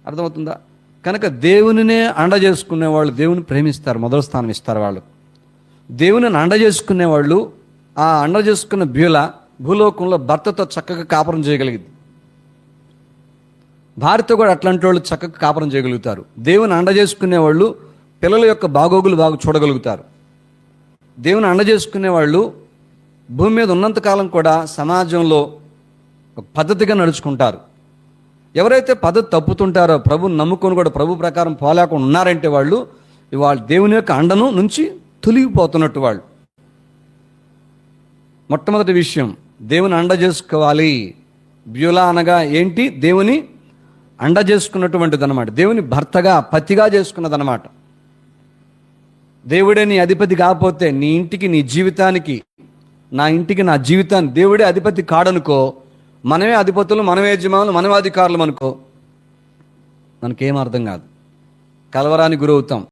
అర్థమవుతుందా? కనుక దేవునినే అండ చేసుకునే వాళ్ళు దేవుని ప్రేమిస్తారు, మొదటి స్థానం ఇస్తారు వాళ్ళు. దేవునిని అండ చేసుకునే వాళ్ళు, ఆ అండ చేసుకున్న బ్యూల భూలోకంలో భర్తతో చక్కగా కాపురం చేయగలిగింది. భార్యతో కూడా అట్లాంటి వాళ్ళు చక్కగా కాపురం చేయగలుగుతారు. దేవుని అండ చేసుకునే వాళ్ళు పిల్లల యొక్క బాగోగులు బాగా చూడగలుగుతారు. దేవుని అండ చేసుకునే వాళ్ళు భూమి మీద ఉన్నంతకాలం కూడా సమాజంలో ఒక పద్ధతిగా నడుచుకుంటారు. ఎవరైతే పద్ధతి తప్పుతుంటారో, ప్రభుని నమ్ముకొని కూడా ప్రభు ప్రకారం పోలేకుండా ఉన్నారంటే వాళ్ళు దేవుని యొక్క అండను నుంచి తొలగిపోతున్నట్టు వాళ్ళు. మొట్టమొదటి విషయం, దేవుని అండ చేసుకోవాలి. బ్యూలా అనగా ఏంటి? దేవుని అండ చేసుకున్నటువంటిది అనమాట. దేవుని భర్తగా, పతిగా చేసుకున్నదనమాట. దేవుడే నీ అధిపతి కాకపోతే నీ ఇంటికి, నీ జీవితానికి, నా ఇంటికి, నా జీవితాన్ని దేవుడే అధిపతి కాడనుకో, మనమే అధిపతులు, మనమే యజమానులు, మనమే అధికారులు అనుకో, మనకేం అర్థం కాదు, కలవరానికి గురవుతాం.